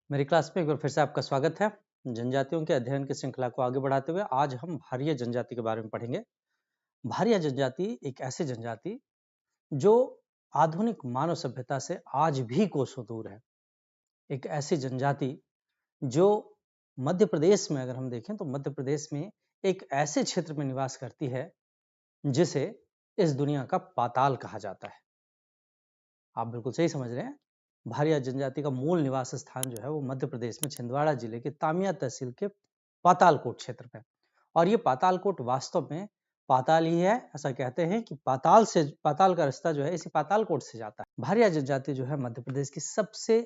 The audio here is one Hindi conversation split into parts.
मेरी क्लास में एक बार फिर से आपका स्वागत है। जनजातियों के अध्ययन की श्रृंखला को आगे बढ़ाते हुए आज हम भारिया जनजाति के बारे में पढ़ेंगे। भारिया जनजाति एक ऐसी जनजाति जो आधुनिक मानव सभ्यता से आज भी कोसों दूर है। एक ऐसी जनजाति जो मध्य प्रदेश में अगर हम देखें तो मध्य प्रदेश में एक ऐसे क्षेत्र में निवास करती है जिसे इस दुनिया का पाताल कहा जाता है। आप बिल्कुल सही समझ रहे हैं। भारिया जनजाति का मूल निवास स्थान जो है वो मध्य प्रदेश में छिंदवाड़ा जिले के तामिया तहसील के पातालकोट क्षेत्र में। और ये पातालकोट वास्तव में पाताल ही है। ऐसा कहते हैं कि पाताल का रास्ता जो है इसी पातालकोट से जाता है। भारिया जनजाति जो है मध्य प्रदेश की सबसे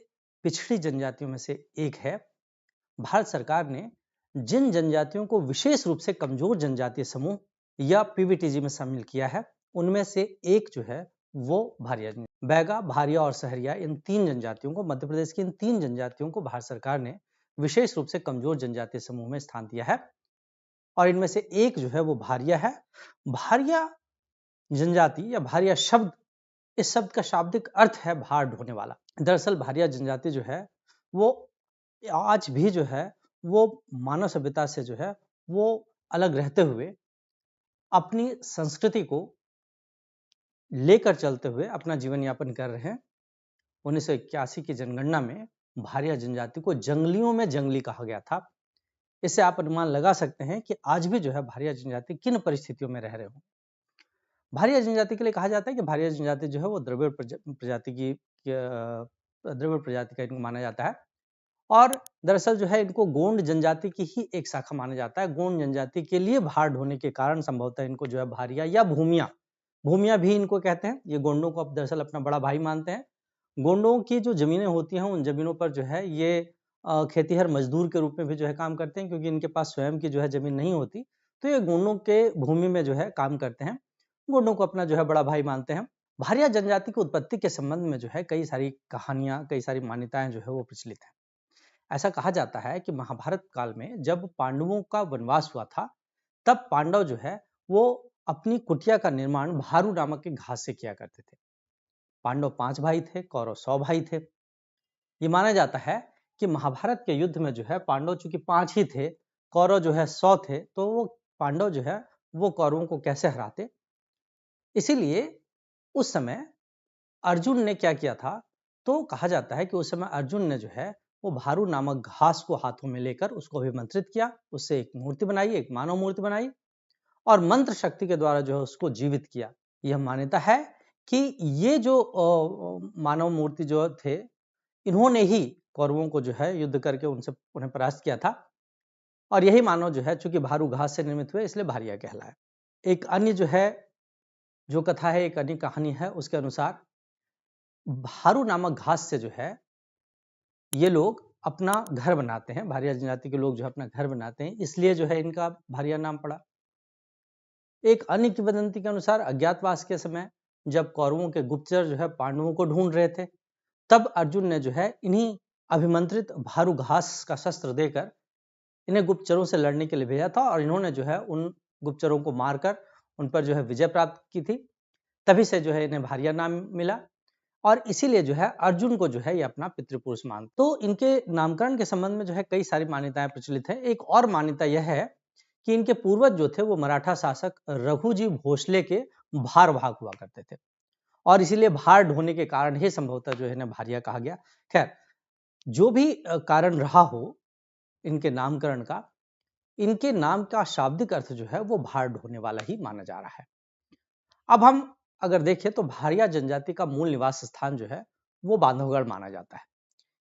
पिछड़ी जनजातियों में से एक है। भारत सरकार ने जिन जनजातियों को विशेष रूप से कमजोर जनजातीय समूह या पीवीटीजी में शामिल किया है उनमें से एक जो है वो भारिया बैगा, भारिया और सहरिया, इन तीन जनजातियों को, मध्य प्रदेश की इन तीन जनजातियों को भारत सरकार ने विशेष रूप से कमजोर जनजातीय समूह में स्थान दिया है। और इनमें से एक जो है वो भारिया है। भारिया जनजाति या भारिया शब्द, इस शब्द का शाब्दिक अर्थ है भार ढोने वाला। दरअसल भारिया जनजाति जो है वो आज भी जो है वो मानव सभ्यता से जो है वो अलग रहते हुए अपनी संस्कृति को लेकर चलते हुए अपना जीवन यापन कर रहे हैं। 1981 की जनगणना में भारिया जनजाति को जंगलियों में जंगली कहा गया था। इससे आप अनुमान लगा सकते हैं कि आज भी जो है भारिया जनजाति किन परिस्थितियों में रह रहे हो। भारिया जनजाति के लिए कहा जाता है कि भारिया जनजाति जो है वो द्रविड़ प्रजाति का इनको माना जाता है। और दरअसल जो है इनको गोंड जनजाति की ही एक शाखा माना जाता है। गोंड जनजाति के लिए भार ढोने के कारण संभवतः इनको जो है भारिया या भूमिया, भूमिया भी इनको कहते हैं। ये गोंडों को अब दरअसल अपना बड़ा भाई मानते हैं। गोंडों की जो जमीनें होती हैं उन जमीनों पर जो है ये खेतीहर मजदूर के रूप में भी जो है काम करते हैं, क्योंकि इनके पास स्वयं की जो है जमीन नहीं होती। तो ये गोंडों के भूमि में जो है काम करते हैं। गोंडों को अपना जो है बड़ा भाई मानते हैं। भारिया जनजाति की उत्पत्ति के संबंध में जो है कई सारी कहानियां, कई सारी मान्यताएं जो है वो प्रचलित है। ऐसा कहा जाता है कि महाभारत काल में जब पांडवों का वनवास हुआ था तब पांडव जो है वो अपनी कुटिया का निर्माण भारू नामक के घास से किया करते थे। पांडव 5 भाई थे, कौरव 100 भाई थे। ये माना जाता है कि महाभारत के युद्ध में जो है पांडव चूंकि 5 ही थे, कौरव जो है 100 थे, तो वो पांडव जो है वो कौरवों को कैसे हराते। इसीलिए उस समय अर्जुन ने क्या किया था, तो कहा जाता है कि उस समय अर्जुन ने जो है वो भारू नामक घास को हाथों में लेकर उसको अभिमंत्रित किया, उससे एक मूर्ति बनाई, एक मानव मूर्ति बनाई और मंत्र शक्ति के द्वारा जो है उसको जीवित किया। यह मान्यता है कि ये जो मानव मूर्ति जो थे, इन्होंने ही कौरवों को जो है युद्ध करके उनसे उन्हें परास्त किया था। और यही मानव जो है चूंकि भारू घास से निर्मित हुए इसलिए भारिया कहलाया। एक अन्य जो है जो कथा है, एक अन्य कहानी है, उसके अनुसार भारू नामक घास से जो है ये लोग अपना घर बनाते हैं। भारिया जनजाति के लोग जो अपना घर बनाते हैं, इसलिए जो है इनका भारिया नाम पड़ा। एक अन्य किंवदंती के अनुसार अज्ञातवास के समय जब कौरवों के गुप्तचर जो है पांडवों को ढूंढ रहे थे, तब अर्जुन ने जो है इन्हीं अभिमंत्रित भारू घास का शस्त्र देकर इन्हें गुप्तचरों से लड़ने के लिए भेजा था और इन्होंने जो है उन गुप्तचरों को मारकर उन पर जो है विजय प्राप्त की थी। तभी से जो है इन्हें भारिया नाम मिला और इसीलिए जो है अर्जुन को जो है ये अपना पितृपुरुष मान। तो इनके नामकरण के संबंध में जो है कई सारी मान्यताएं प्रचलित है। एक और मान्यता यह है कि इनके पूर्वज जो थे वो मराठा शासक रघुजी भोसले के भार भाग हुआ करते थे और इसीलिए भार ढोने के कारण ही संभवतः जो है इन्हें भारिया कहा गया। खैर, जो भी कारण रहा हो इनके नामकरण का, इनके नाम का शाब्दिक अर्थ जो है वो भार ढोने वाला ही माना जा रहा है। अब हम अगर देखें तो भारिया जनजाति का मूल निवास स्थान जो है वो बांधवगढ़ माना जाता है।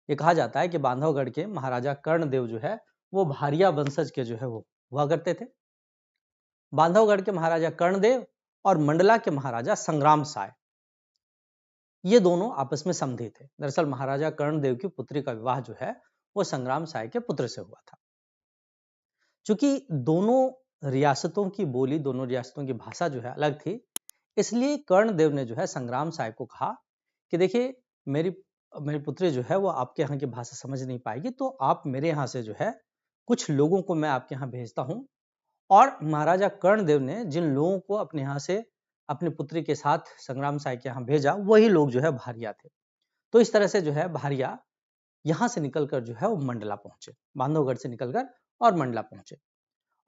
ये कहा जाता है कि बांधवगढ़ के महाराजा कर्णदेव जो है वो भारिया वंशज के जो है वो हुआ करते थे। बांधवगढ़ के महाराजा कर्णदेव और मंडला के महाराजा संग्राम साय, ये दोनों आपस में समधी थे। दरअसल महाराजा कर्णदेव की पुत्री का विवाह जो है वो संग्राम साय के पुत्र से हुआ था। चूंकि दोनों रियासतों की बोली, दोनों रियासतों की भाषा जो है अलग थी, इसलिए कर्णदेव ने जो है संग्राम साय को कहा कि देखिए मेरी मेरी पुत्री जो है वो आपके यहाँ की भाषा समझ नहीं पाएगी, तो आप मेरे यहाँ से जो है कुछ लोगों को मैं आपके यहाँ भेजता हूँ। और महाराजा कर्णदेव ने जिन लोगों को अपने यहाँ से अपनी पुत्री के साथ संग्राम साय के यहाँ भेजा, वही लोग जो है भारिया थे। तो इस तरह से जो है भारिया यहाँ से निकलकर जो है वो मंडला पहुंचे, बांधवगढ़ से निकलकर और मंडला पहुंचे।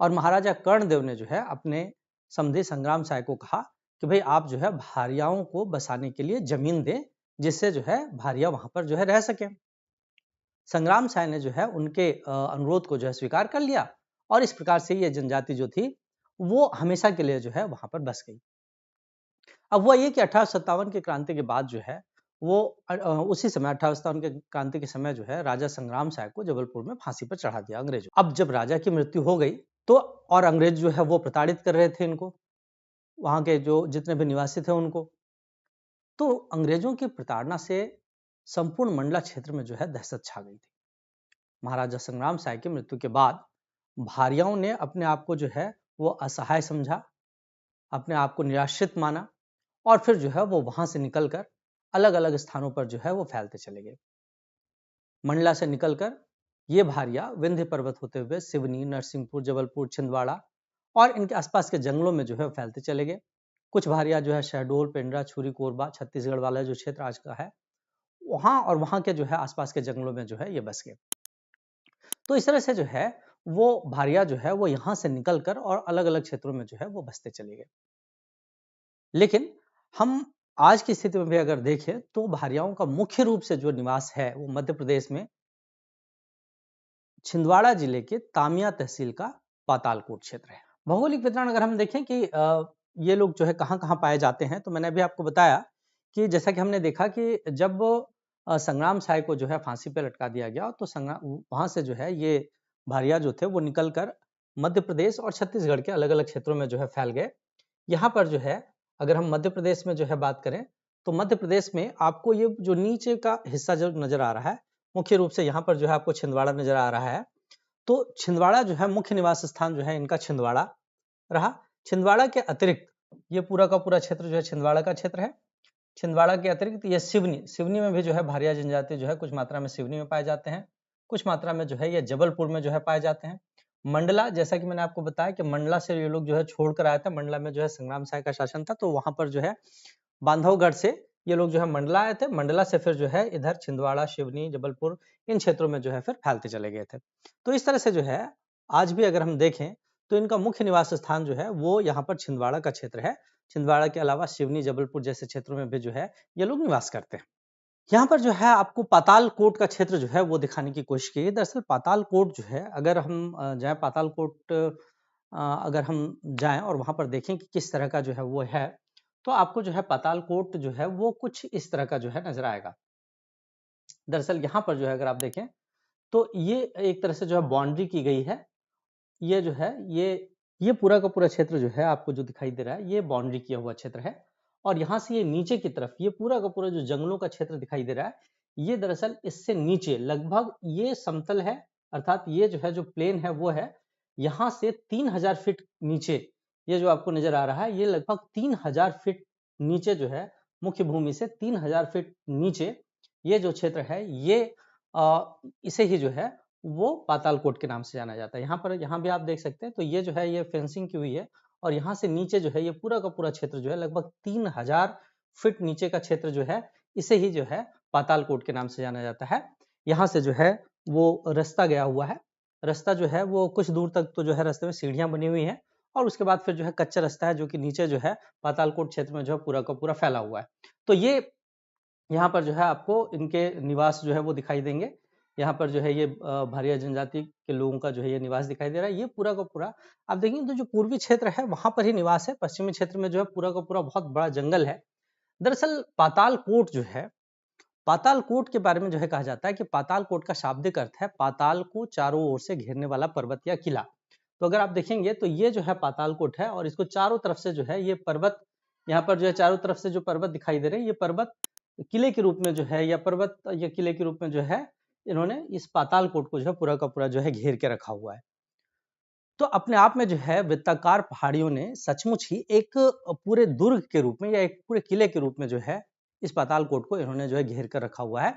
और महाराजा कर्णदेव ने जो है अपने समधी संग्राम साय को कहा कि भाई आप जो है भारियाओं को बसाने के लिए जमीन दें, जिससे जो है भारिया वहां पर जो है रह सके। संग्राम साय ने जो है उनके अनुरोध को जो है स्वीकार कर लिया और इस प्रकार से ये जनजाति जो थी वो हमेशा के लिए जो है वहां पर बस गई। अब हुआ ये कि 1857 की क्रांति के बाद जो है वो उसी समय 1857 के क्रांति के समय जो है राजा संग्राम साय को जबलपुर में फांसी पर चढ़ा दिया अंग्रेजों। अब जब राजा की मृत्यु हो गई तो और अंग्रेज जो है वो प्रताड़ित कर रहे थे इनको, वहां के जो जितने भी निवासी थे उनको, तो अंग्रेजों की प्रताड़ना से संपूर्ण मंडला क्षेत्र में जो है दहशत छा गई थी। महाराजा संग्राम साय की मृत्यु के बाद भारियाओं ने अपने आप को जो है वो असहाय समझा, अपने आप को निराश्रित माना और फिर जो है वो वहां से निकलकर अलग अलग स्थानों पर जो है वो फैलते चले गए। मंडला से निकलकर ये भारिया विंध्य पर्वत होते हुए सिवनी, नरसिंहपुर, जबलपुर, छिंदवाड़ा और इनके आसपास के जंगलों में जो है फैलते चले गए। कुछ भारिया जो है शहडोल, पेंड्रा, छुरी, कोरबा, छत्तीसगढ़ वाला जो क्षेत्र आज का है वहां और वहां के जो है आसपास के जंगलों में जो है ये बस गए। तो इस तरह से जो है वो भारिया जो है वो यहाँ से निकलकर और अलग अलग क्षेत्रों में जो है वो बसते चले गए। लेकिन हम आज की स्थिति में भी अगर देखें तो भारियाओं का मुख्य रूप से जो निवास है वो मध्य प्रदेश में छिंदवाड़ा जिले के तामिया तहसील का पातालकोट क्षेत्र है। भौगोलिक वितरण अगर हम देखें कि ये लोग जो है कहाँ कहाँ पाए जाते हैं, तो मैंने अभी आपको बताया कि जैसा कि हमने देखा कि जब संग्राम साय को जो है फांसी पे लटका दिया गया तो वहां से जो है ये भारिया जो थे वो निकलकर मध्य प्रदेश और छत्तीसगढ़ के अलग अलग क्षेत्रों में जो है फैल गए। यहाँ पर जो है अगर हम मध्य प्रदेश में जो है बात करें तो मध्य प्रदेश में आपको ये जो नीचे का हिस्सा जो नजर आ रहा है, मुख्य रूप से यहाँ पर जो है आपको छिंदवाड़ा नजर आ रहा है। तो छिंदवाड़ा जो है मुख्य निवास स्थान जो है इनका छिंदवाड़ा रहा। छिंदवाड़ा के अतिरिक्त ये पूरा का पूरा क्षेत्र जो है छिंदवाड़ा का क्षेत्र है। छिंदवाड़ा के अतिरिक्त ये सिवनी, सिवनी में भी जो है भारिया जनजाति जो है कुछ मात्रा में सिवनी में पाए जाते हैं, कुछ मात्रा में जो है ये जबलपुर में जो है पाए जाते हैं। मंडला, जैसा कि मैंने आपको बताया कि मंडला से ये लोग जो है छोड़कर आए थे, मंडला में जो है संग्राम साय का शासन था, तो वहां पर जो है बांधवगढ़ से ये लोग जो है मंडला आए थे। मंडला से फिर जो है इधर छिंदवाड़ा, शिवनी, जबलपुर इन क्षेत्रों में जो है फिर फैलते चले गए थे। तो इस तरह से जो है आज भी अगर हम देखें तो इनका मुख्य निवास स्थान जो है वो यहाँ पर छिंदवाड़ा का क्षेत्र है। छिंदवाड़ा के अलावा शिवनी, जबलपुर जैसे क्षेत्रों में भी जो है ये लोग निवास करते हैं। यहाँ पर जो है आपको पातालकोट का क्षेत्र जो है वो दिखाने की कोशिश की है। दरअसल पातालकोट जो है अगर हम जाए पातालकोट अगर हम जाएं और वहां पर देखें कि किस तरह का जो है वो है, तो आपको जो है पातालकोट जो है वो कुछ इस तरह का जो है नजर आएगा। दरअसल यहाँ पर जो है अगर आप देखें तो ये एक तरह से जो है बाउंड्री की गई है। ये जो है ये पूरा का पूरा क्षेत्र जो है आपको जो दिखाई दे रहा है ये बाउंड्री किया हुआ क्षेत्र है। और यहाँ से ये नीचे की तरफ ये पूरा का पूरा जो जंगलों का क्षेत्र दिखाई दे रहा है, ये दरअसल इससे नीचे लगभग ये समतल है, अर्थात ये जो है जो प्लेन है वो है। यहाँ से 3000 फीट नीचे ये जो आपको नजर आ रहा है ये लगभग 3000 फीट नीचे जो है मुख्य भूमि से 3000 फीट नीचे ये जो क्षेत्र है ये इसे ही जो है वो पातालकोट के नाम से जाना जाता है। यहाँ भी आप देख सकते हैं तो ये जो है ये फेंसिंग की हुई है और यहाँ से नीचे जो है ये पूरा का पूरा क्षेत्र जो है लगभग 3000 फीट नीचे का क्षेत्र जो है इसे ही जो है पातालकोट के नाम से जाना जाता है। यहाँ से जो है वो रास्ता गया हुआ है, रास्ता जो है वो कुछ दूर तक तो जो है रास्ते में सीढ़ियां बनी हुई हैं और उसके बाद फिर जो है कच्चा रास्ता है जो कि नीचे जो है पातालकोट क्षेत्र में जो है पूरा का पूरा फैला हुआ है। तो ये यहाँ पर जो है आपको इनके निवास जो है वो दिखाई देंगे। यहाँ पर जो है ये भारिया जनजाति के लोगों का जो है ये निवास दिखाई दे रहा है। ये पूरा का पूरा आप देखेंगे तो जो पूर्वी क्षेत्र है वहां पर ही निवास है, पश्चिमी क्षेत्र में जो है पूरा का पूरा बहुत बड़ा जंगल है। दरअसल पातालकोट जो है, पातालकोट के बारे में जो है कहा जाता है कि पातालकोट का शाब्दिक अर्थ है पाताल को चारों ओर से घेरने वाला पर्वत या किला। तो अगर आप देखेंगे तो ये जो है पातालकोट है और इसको चारों तरफ से जो है ये पर्वत, यहाँ पर जो है चारों तरफ से जो पर्वत दिखाई दे रहे हैं ये पर्वत किले के रूप में जो है या पर्वत या किले के रूप में जो है इन्होंने इस पातालकोट को जो है पूरा का पूरा जो है घेर के रखा हुआ है। तो अपने आप में जो है वृत्ताकार पहाड़ियों ने सचमुच ही एक पूरे दुर्ग के रूप में या एक पूरे किले के रूप में जो है इस पातालकोट को इन्होंने जो है घेर कर रखा हुआ है।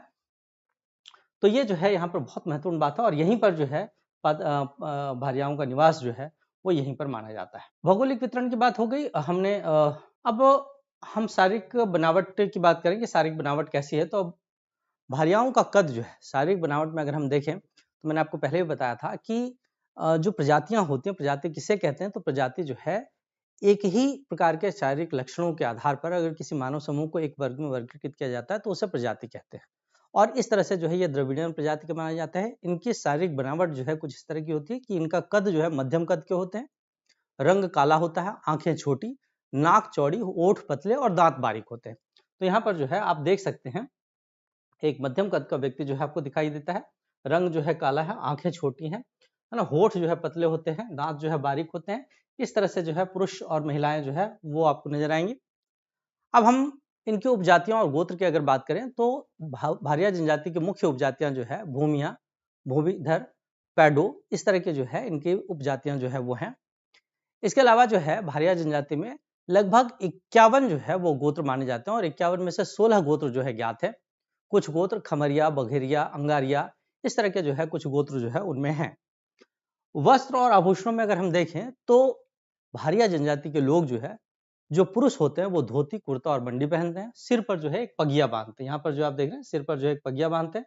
तो ये जो है यहाँ पर बहुत महत्वपूर्ण बात है और यहीं पर जो है भारियाओं का निवास जो है वो यहीं पर माना जाता है। भौगोलिक वितरण की बात हो गई। हमने अब हम शारीरिक बनावट की बात करें कि शारीरिक बनावट कैसी है, तो भारियाओं का कद जो है शारीरिक बनावट में अगर हम देखें तो मैंने आपको पहले भी बताया था कि जो प्रजातियां होती हैं, प्रजाति किसे कहते हैं, तो प्रजाति जो है एक ही प्रकार के शारीरिक लक्षणों के आधार पर अगर किसी मानव समूह को एक वर्ग में वर्गीकृत किया जाता है तो उसे प्रजाति कहते हैं। और इस तरह से जो है ये द्रविडियन प्रजाति के माना जाता है। इनकी शारीरिक बनावट जो है कुछ इस तरह की होती है कि इनका कद जो है मध्यम कद के होते हैं, रंग काला होता है, आंखें छोटी, नाक चौड़ी, ओठ पतले और दांत बारीक होते हैं। तो यहाँ पर जो है आप देख सकते हैं एक मध्यम कद का व्यक्ति जो है आपको दिखाई देता है, रंग जो है काला है, आंखें छोटी हैं, है ना, होठ जो है पतले होते हैं, दांत जो है बारीक होते हैं। इस तरह से जो है पुरुष और महिलाएं जो है वो आपको नजर आएंगी। अब हम इनकी उपजातियों और गोत्र की अगर बात करें तो भारिया जनजाति की मुख्य उपजातियां जो है भूमिया, भूमिधर, पैडो, इस तरह के जो है इनकी उपजातियां जो है वो हैं। इसके अलावा जो है भारिया जनजाति में लगभग 51 जो है वो गोत्र माने जाते हैं और 51 में से 16 गोत्र जो है ज्ञात है। कुछ गोत्र खमरिया, बघेरिया, अंगारिया, इस तरह के जो है कुछ गोत्र जो है उनमें हैं। वस्त्र और आभूषणों में अगर हम देखें तो भारिया जनजाति के लोग जो है, जो पुरुष होते हैं वो धोती, कुर्ता और बंडी पहनते हैं। सिर पर जो है एक पगिया बांधते हैं। यहाँ पर जो आप देख रहे हैं सिर पर जो है एक पगिया बांधते हैं,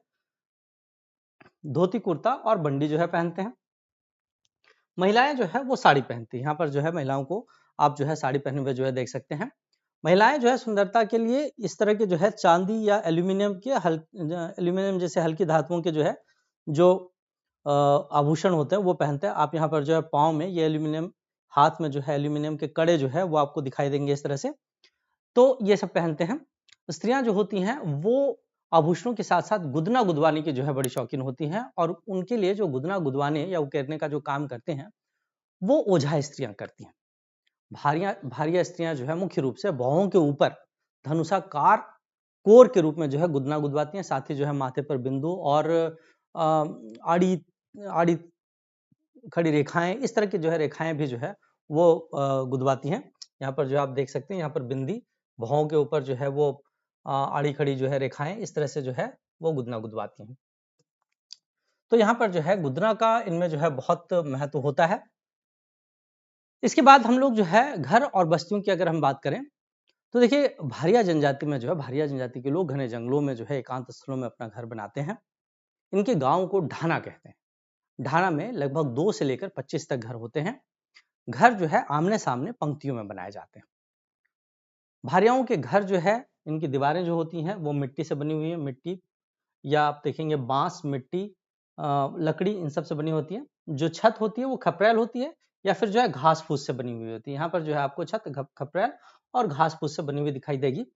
धोती, कुर्ता और बंडी जो है पहनते हैं। महिलाएं जो है वो साड़ी पहनती हैं। यहाँ पर जो है महिलाओं को आप जो है साड़ी पहने हुए जो है देख सकते हैं। महिलाएं जो है सुंदरता के लिए इस तरह के जो है चांदी या एल्यूमिनियम जैसे हल्की धातुओं के जो है जो आभूषण होते हैं वो पहनते हैं। आप यहाँ पर जो है पाँव में ये एल्यूमिनियम, हाथ में जो है एल्यूमिनियम के कड़े जो है वो आपको दिखाई देंगे इस तरह से। तो ये सब पहनते हैं। स्त्रियां जो होती हैं वो आभूषणों के साथ साथ गुदना गुदवाने की जो है बड़ी शौकीन होती हैं और उनके लिए जो गुदना गुदवाने या उकेरने का जो काम करते हैं वो ओझा स्त्रियां करती हैं। भारिया स्त्रियां जो है मुख्य रूप से भौहों के ऊपर धनुषाकार कोर के रूप में जो है गुदना गुदवाती हैं। साथ ही जो है माथे पर बिंदु और आड़ी आड़ी खड़ी रेखाएं, इस तरह की जो है रेखाएं भी जो है वो गुदवाती हैं। यहाँ पर जो आप देख सकते हैं यहाँ पर बिंदी, भौहों के ऊपर जो है वो आड़ी खड़ी जो है रेखाएं, इस तरह से जो है वो गुदना गुदवाती हैं। तो यहाँ पर जो है गुदना का इनमें जो है बहुत महत्व होता है। इसके बाद हम लोग जो है घर और बस्तियों की अगर हम बात करें तो देखिए भारिया जनजाति में जो है भारिया जनजाति के लोग घने जंगलों में जो है एकांत स्थलों में अपना घर बनाते हैं। इनके गांव को ढाना कहते हैं। ढाना में लगभग 2 से लेकर 25 तक घर होते हैं। घर जो है आमने सामने पंक्तियों में बनाए जाते हैं। भारियाओं के घर जो है इनकी दीवारें जो होती हैं वो मिट्टी से बनी हुई है। मिट्टी या आप देखेंगे बांस, मिट्टी, लकड़ी, इन सब से बनी होती है। जो छत होती है वो खपरेल होती है या फिर जो है घास फूस से बनी हुई होती है। यहाँ पर जो है आपको छत खपरेल और घास फूस से बनी हुई दिखाई देगी।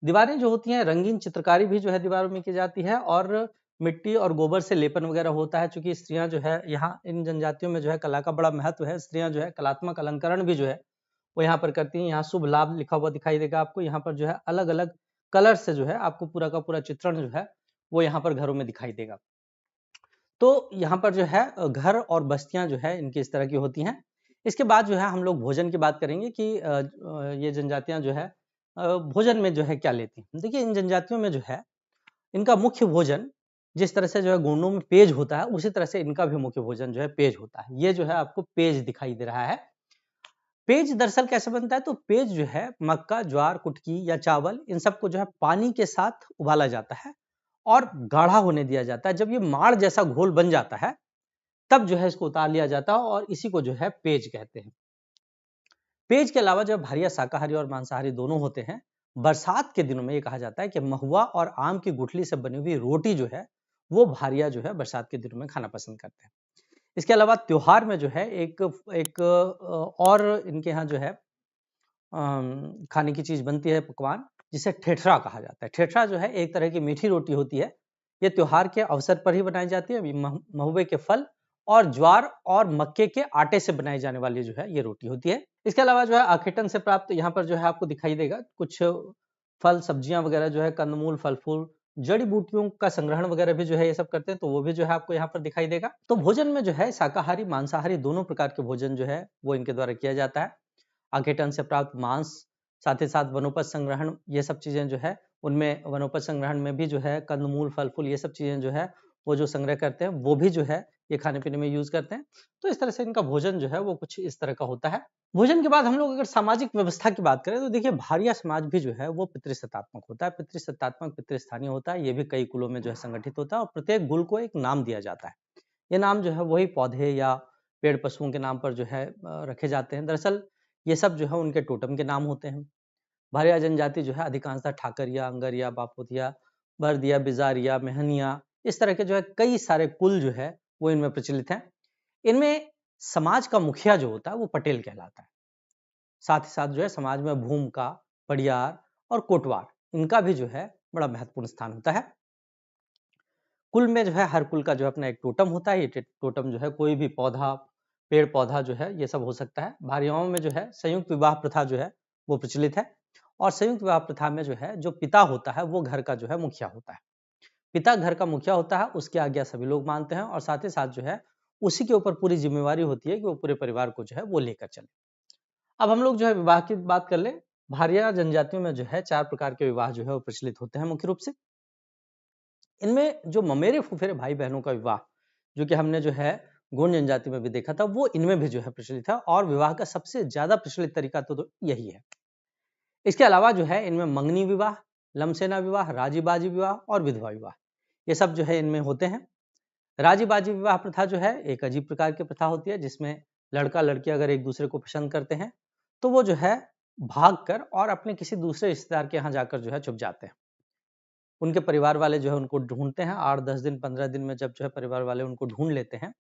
दीवारें जो होती हैं रंगीन चित्रकारी भी जो है दीवारों में की जाती है और मिट्टी और गोबर से लेपन वगैरह होता है। चूंकि स्त्रियां जो है यहाँ इन जनजातियों में जो है कला का बड़ा महत्व है। स्त्रियां जो है कलात्मक अलंकरण भी जो है वो यहाँ पर करती हैं। यहाँ शुभ लाभ लिखा हुआ दिखाई देगा आपको। यहाँ पर जो है अलग अलग कलर से जो है आपको पूरा का पूरा चित्रण जो है वो यहाँ पर घरों में दिखाई देगा। तो यहाँ पर जो है घर और बस्तियां जो है इनकी इस तरह की होती हैं। इसके बाद जो है हम लोग भोजन की बात करेंगे कि ये जनजातियां जो है भोजन में जो है क्या लेती हैं। देखिए इन जनजातियों में जो है इनका मुख्य भोजन जिस तरह से जो है गोंडों में पेज होता है उसी तरह से इनका भी मुख्य भोजन जो है पेज होता है। ये जो है आपको पेज दिखाई दे रहा है। पेज दरअसल कैसे बनता है, तो पेज जो है मक्का, ज्वार, कुटकी या चावल, इन सबको जो है पानी के साथ उबाला जाता है और गाढ़ा होने दिया जाता है। जब ये माड़ जैसा घोल बन जाता है तब जो है इसको उतार लिया जाता है और इसी को जो है पेज कहते हैं। पेज के अलावा जब भारिया शाकाहारी और मांसाहारी दोनों होते हैं, बरसात के दिनों में ये कहा जाता है कि महुआ और आम की गुठली से बनी हुई रोटी जो है वो भारिया जो है बरसात के दिनों में खाना पसंद करते हैं। इसके अलावा त्योहार में जो है एक एक और इनके यहाँ जो है खाने की चीज बनती है, पकवान, जिसे ठेठरा कहा जाता है। ठेठरा जो है एक तरह की मीठी रोटी होती है। ये त्योहार के अवसर पर ही बनाई जाती है। महुए के फल और ज्वार और मक्के के आटे से बनाई जाने वाली जो है ये रोटी होती है। इसके अलावा जो है आखेटन से प्राप्त यहाँ पर जो है आपको दिखाई देगा कुछ फल, सब्जियां वगैरह जो है, कंदमूल, फल फूल, जड़ी बूटियों का संग्रहण वगैरह भी जो है ये सब करते हैं, तो वो भी जो है आपको यहाँ पर दिखाई देगा। तो भोजन में जो है शाकाहारी मांसाहारी दोनों प्रकार के भोजन जो है वो इनके द्वारा किया जाता है। आखेटन से प्राप्त मांस, साथ ही साथ वनोपज संग्रहण, ये सब चीजें जो है उनमें वनोपज संग्रहण में भी जो है कंदमूल, फल फूल, ये सब चीजें जो है वो जो संग्रह करते हैं वो भी जो है ये खाने पीने में यूज करते हैं। तो इस तरह से इनका भोजन जो है वो कुछ इस तरह का होता है। भोजन के बाद हम लोग अगर सामाजिक व्यवस्था की बात करें तो देखिए भारिया समाज भी जो है वो पितृसत्तात्मक होता है। पितृसत्तात्मक पितृस्थानीय होता है। ये भी कई कुलों में जो है संगठित होता है और प्रत्येक कुल को एक नाम दिया जाता है। ये नाम जो है वही पौधे या पेड़ पशुओं के नाम पर जो है रखे जाते हैं। दरअसल ये सब जो है उनके टोटम के नाम होते हैं। भारिया जनजाति जो है अधिकांशतः ठाकरिया, अंगरिया, बापोतिया, बरदिया, बिजारिया, मेहनिया, इस तरह के जो है कई सारे कुल जो है वो इनमें प्रचलित हैं। इनमें समाज का मुखिया जो होता है वो पटेल कहलाता है। साथ ही साथ जो है समाज में भूमिका, पड़ियार और कोटवार इनका भी जो है बड़ा महत्वपूर्ण स्थान होता है। कुल में जो है हर कुल का जो है अपना एक टोटम होता है। ये टोटम जो है कोई भी पौधा, पेड़ पौधा जो है ये सब हो सकता है। भारियाओं में जो है संयुक्त विवाह प्रथा जो है वो प्रचलित है और संयुक्त विवाह प्रथा में जो है जो पिता होता है वो घर का जो है मुखिया होता है। पिता घर का मुखिया होता है, उसकी आज्ञा सभी लोग मानते हैं और साथ ही साथ जो है उसी के ऊपर पूरी जिम्मेवारी होती है कि वो पूरे परिवार को जो है वो लेकर चले। अब हम लोग जो है विवाह की बात कर ले। भारिया जनजातियों में जो है 4 प्रकार के विवाह जो है वो प्रचलित होते हैं मुख्य रूप से। इनमें जो ममेरे फुफेरे भाई बहनों का विवाह जो कि हमने जो है गोंड जनजाति में भी देखा था वो इनमें भी जो है प्रचलित है और विवाह का सबसे ज्यादा प्रचलित तरीका तो यही है। इसके अलावा जो है इनमें मंगनी विवाह, लमसेना विवाह, राजी बाजी विवाह और विधवा विवाह ये सब जो है इनमें होते हैं। राजी बाजी विवाह प्रथा जो है एक अजीब प्रकार की प्रथा होती है जिसमें लड़का लड़की अगर एक दूसरे को पसंद करते हैं तो वो जो है भाग कर और अपने किसी दूसरे रिश्तेदार के यहाँ जाकर जो है छुप जाते हैं। उनके परिवार वाले जो है उनको ढूंढते हैं। 8-10 दिन 15 दिन में जब जो है परिवार वाले उनको ढूंढ लेते हैं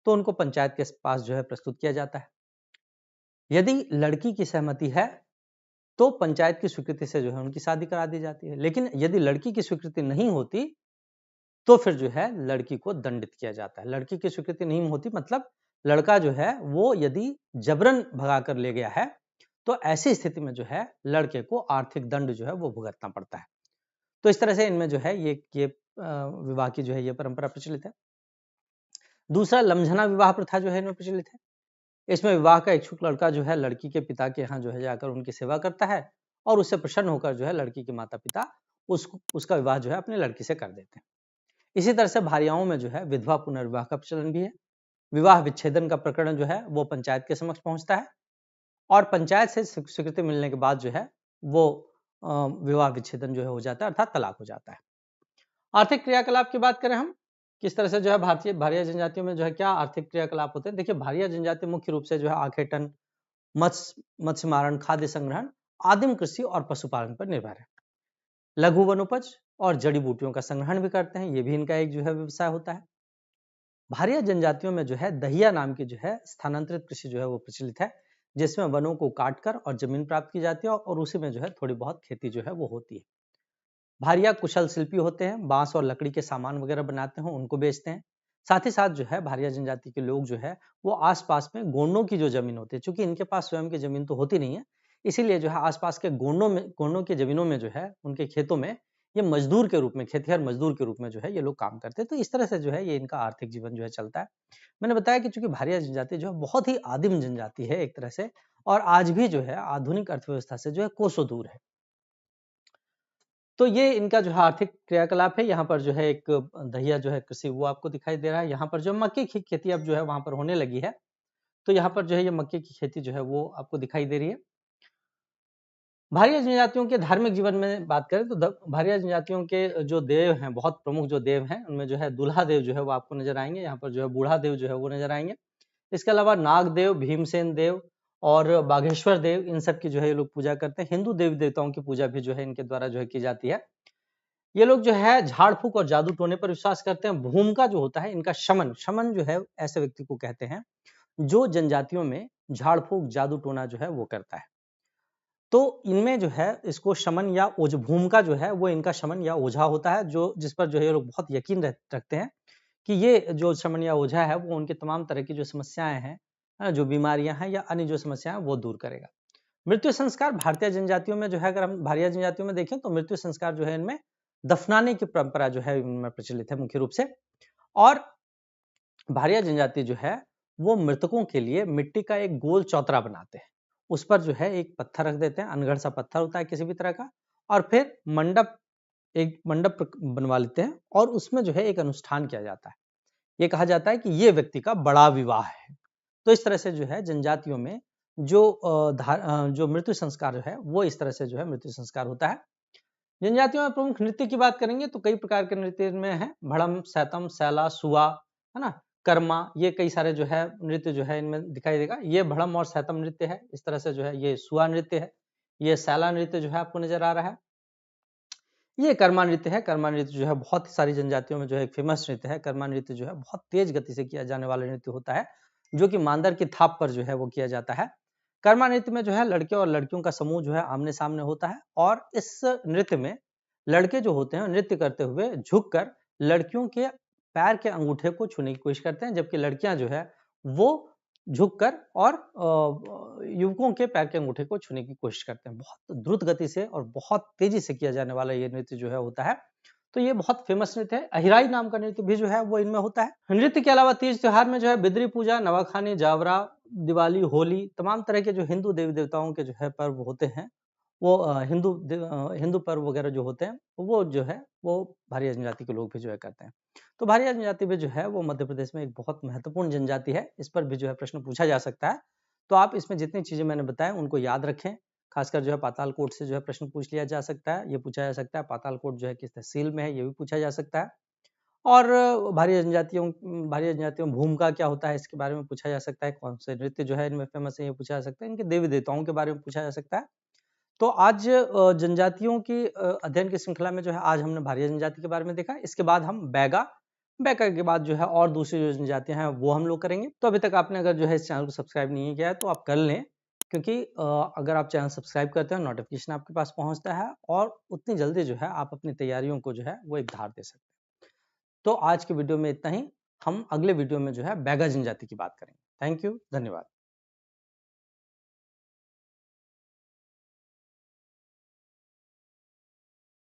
तो उनको पंचायत के पास जो है प्रस्तुत किया जाता है। यदि लड़की की सहमति है तो पंचायत की स्वीकृति से जो है उनकी शादी करा दी जाती है। लेकिन यदि लड़की की स्वीकृति नहीं होती तो फिर जो है लड़की को दंडित किया जाता है। लड़की की स्वीकृति नहीं होती मतलब लड़का जो है वो यदि जबरन भगा कर ले गया है तो ऐसी स्थिति में जो है लड़के को आर्थिक दंड जो है वो भुगतना पड़ता है। तो इस तरह से इनमें जो है ये विवाह की जो है ये परंपरा प्रचलित है। दूसरा लमझना विवाह प्रथा जो है इनमें प्रचलित है। इसमें विवाह का इच्छुक लड़का जो है लड़की के पिता के यहाँ जो है जाकर उनकी सेवा करता है और उससे प्रसन्न होकर जो है लड़की के माता पिता उसका विवाह जो है अपनी लड़की से कर देते हैं। इसी तरह से भारियाओं में जो है विधवा पुनर्विवाह का प्रचलन भी है। विवाह विच्छेदन का प्रकरण जो है वो पंचायत के समक्ष पहुंचता है और पंचायत से स्वीकृति मिलने के बाद जो है वो विवाह विच्छेदन जो है हो जाता है अर्थात तलाक हो जाता है। आर्थिक क्रियाकलाप की बात करें हम किस तरह से जो है भारतीय भारिया जनजातियों में जो है क्या आर्थिक क्रियाकलाप होते हैं। देखिए भारिया जनजाति मुख्य रूप से जो है आखेटन, मत्स्य मारण, खाद्य संग्रहण, आदिम कृषि और पशुपालन पर निर्भर है। लघु वनोपज और जड़ी बूटियों का संग्रहण भी करते हैं। ये भी इनका एक जो है व्यवसाय होता है। भारिया जनजातियों में जो है दहिया नाम की जो है स्थानांतरित कृषि जो है वो प्रचलित है जिसमें वनों को काटकर और जमीन प्राप्त की जाती है और उसी में जो है थोड़ी बहुत खेती जो है वो होती है। भारिया कुशल शिल्पी होते हैं। बांस और लकड़ी के सामान वगैरह बनाते हैं उनको बेचते हैं। साथ ही साथ जो है भारिया जनजाति के लोग जो है वो आसपास में गोंडों की जो जमीन होती है चूंकि इनके पास स्वयं की जमीन तो होती नहीं है इसीलिए जो है आसपास के गोंडों की जमीनों में जो है उनके खेतों में ये मजदूर के रूप में खेतिहर मजदूर के रूप में जो है ये लोग काम करते हैं। तो इस तरह से जो है ये इनका आर्थिक जीवन जो है चलता है। मैंने बताया कि चूंकि भारिया जनजाति जो है बहुत ही आदिम जनजाति है एक तरह से और आज भी जो है आधुनिक अर्थव्यवस्था से जो है कोसों दूर है। तो ये इनका जो है आर्थिक क्रियाकलाप है। यहाँ पर जो है एक दहिया जो है कृषि वो आपको दिखाई दे रहा है। यहाँ पर जो मक्के की खेती अब जो है वहां पर होने लगी है तो यहाँ पर जो है ये मक्के की खेती जो है वो आपको दिखाई दे रही है। भारिया जनजातियों के धार्मिक जीवन में बात करें तो भारिया जनजातियों के जो देव हैं बहुत प्रमुख जो देव हैं उनमें जो है दूल्हा देव जो है वो आपको नजर आएंगे। यहाँ पर जो है बूढ़ा देव जो है वो नजर आएंगे। इसके अलावा नाग देव, भीमसेन देव और बाघेश्वर देव इन सब की जो है ये लोग पूजा करते हैं। हिंदू देवी देवताओं की पूजा भी जो है इनके द्वारा जो है की जाती है। ये लोग जो है झाड़ फूक और जादू टोने पर विश्वास करते हैं। भूमिका जो होता है इनका शमन शमन जो है ऐसे व्यक्ति को कहते हैं जो जनजातियों में झाड़ फूक जादू टोना जो है वो करता है। तो इनमें जो है इसको शमन या ओझ भूमिका जो है वो इनका शमन या ओझा होता है जो जिस पर जो है ये लोग बहुत यकीन रखते हैं कि ये जो शमन या ओझा है वो उनके तमाम तरह की जो समस्याएं हैं जो बीमारियां हैं या अन्य जो समस्याएं वो दूर करेगा। मृत्यु संस्कार भारतीय जनजातियों में जो है अगर हम भारिया जनजातियों में देखें तो मृत्यु संस्कार जो है इनमें दफनाने की परंपरा जो है इनमें प्रचलित है मुख्य रूप से। और भारिया जनजाति जो है वो मृतकों के लिए मिट्टी का एक गोल चौतरा बनाते हैं। उस पर जो है एक पत्थर रख देते हैं, अनगढ़ सा पत्थर होता है किसी भी तरह का और फिर मंडप एक मंडप बनवा लेते हैं और उसमें जो है एक अनुष्ठान किया जाता है। ये कहा जाता है कि ये व्यक्ति का बड़ा विवाह है। तो इस तरह से जो है जनजातियों में जो मृत्यु संस्कार जो है वो इस तरह से जो है मृत्यु संस्कार होता है। जनजातियों में प्रमुख नृत्य की बात करेंगे तो कई प्रकार के नृत्य में है। भड़म, सैतम, सैला, सुआ, है ना, कर्मा, ये कई सारे जो है नृत्य जो है इनमें दिखाई देगा। ये भड़म और सैतम नृत्य है। इस तरह से जो है ये सुआ नृत्य है। ये सैला नृत्य जो है आपको नजर आ रहा है। ये कर्मा नृत्य है। कर्मा नृत्य जो है बहुत सारी जनजातियों में जो है एक फेमस नृत्य है। कर्मा नृत्य जो है बहुत तेज गति से किया जाने वाला नृत्य होता है, जो कि मांदर की थाप पर जो है वो किया जाता है। कर्मा नृत्य में जो है लड़के और लड़कियों का समूह जो है आमने सामने होता है और इस नृत्य में लड़के जो होते हैं नृत्य करते हुए झुककर लड़कियों के पैर के अंगूठे को छूने की कोशिश करते हैं, जबकि लड़कियां जो है वो झुककर और युवकों के पैर के अंगूठे को छूने की कोशिश करते हैं। बहुत द्रुत गति से और बहुत तेजी से किया जाने वाला ये नृत्य जो है होता है। तो ये बहुत फेमस नृत्य है। अहिराई नाम का नृत्य भी जो है वो इनमें होता है। नृत्य के अलावा तीज त्योहार में जो है बिद्री पूजा, नवाखानी, जावरा, दिवाली, होली, तमाम तरह के जो हिंदू देवी देवताओं के जो है पर्व होते हैं, वो हिंदू पर्व वगैरह जो होते हैं वो जो है वो भारिया जनजाति के लोग भी जो है करते हैं। तो भारिया जनजाति भी जो है वो मध्य प्रदेश में एक बहुत महत्वपूर्ण जनजाति है। इस पर भी जो है प्रश्न पूछा जा सकता है। तो आप इसमें जितनी चीजें मैंने बताया उनको याद रखें। खासकर जो है पातालकोट से जो है प्रश्न पूछ लिया जा सकता है। ये पूछा जा सकता है पातालकोट जो है किस तहसील में है, ये भी पूछा जा सकता है। और भारिया जनजातियों में भूमिका क्या होता है इसके बारे में पूछा जा सकता है। कौन से नृत्य जो है इनमें फेमस है ये पूछा जा सकता है। इनके देवी देवताओं के बारे में पूछा जा सकता है। तो आज जनजातियों की अध्ययन की श्रृंखला में जो है आज हमने भारिया जनजाति के बारे में देखा। इसके बाद हम बैगा, बैगा के बाद जो है और दूसरी जो जनजातियां हैं वो हम लोग करेंगे। तो अभी तक आपने अगर जो है इस चैनल को सब्सक्राइब नहीं किया है तो आप कर लें, क्योंकि अगर आप चैनल सब्सक्राइब करते हैं नोटिफिकेशन आपके पास पहुंचता है और उतनी जल्दी जो है आप अपनी तैयारियों को जो है वो एक धार दे सकते हैं। तो आज के वीडियो में इतना ही। हम अगले वीडियो में जो है बैगा जनजाति की बात करेंगे। थैंक यू, धन्यवाद।